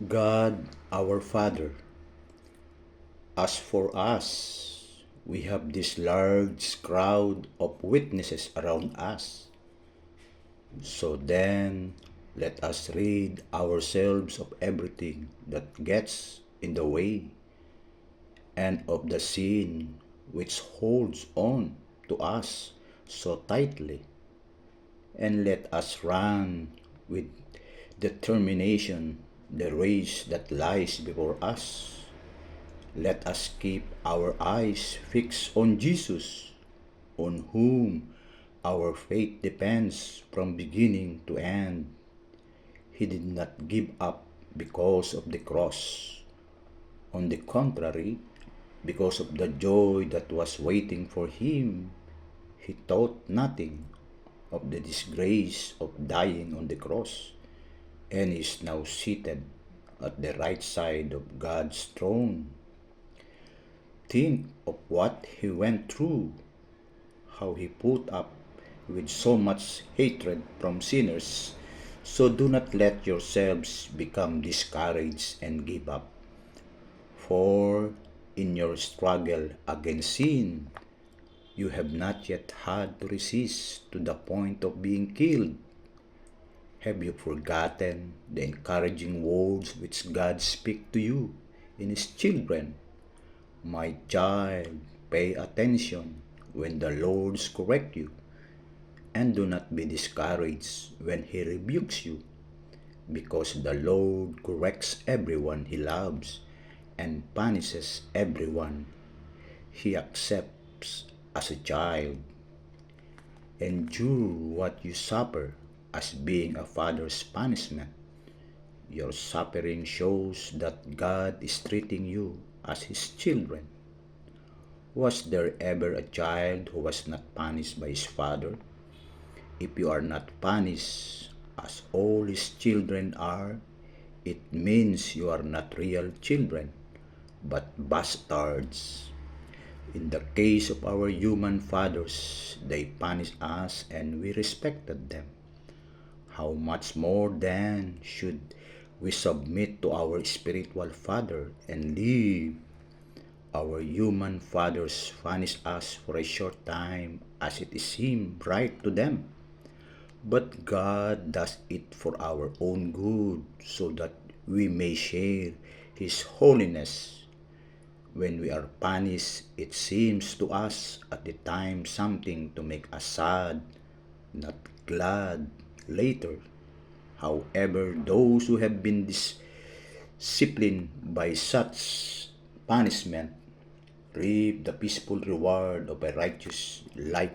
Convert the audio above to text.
God, our Father, as for us, we have this large crowd of witnesses around us. So then, let us rid ourselves of everything that gets in the way and of the sin which holds on to us so tightly, and let us run with determination the race that lies before us. Let us keep our eyes fixed on Jesus, on whom our faith depends from beginning to end. He did not give up because of the cross. On the contrary, because of the joy that was waiting for him, he thought nothing of the disgrace of dying on the cross, and is now seated at the right side of God's throne. Think of what he went through, how he put up with so much hatred from sinners. So do not let yourselves become discouraged and give up. For in your struggle against sin, you have not yet had to resist to the point of being killed. Have you forgotten the encouraging words which God speaks to you in His children? My child, pay attention when the Lord corrects you, and do not be discouraged when He rebukes you, because the Lord corrects everyone He loves and punishes everyone He accepts as a child. Endure what you suffer as being a father's punishment. Your suffering shows that God is treating you as His children. Was there ever a child who was not punished by his father? If you are not punished as all His children are, it means you are not real children, but bastards. In the case of our human fathers, they punished us and we respected them. How much more then should we submit to our spiritual Father and live? Our human fathers punish us for a short time as it seems right to them. But God does it for our own good so that we may share His holiness. When we are punished, it seems to us at the time something to make us sad, not glad later. However, those who have been disciplined by such punishment reap the peaceful reward of a righteous life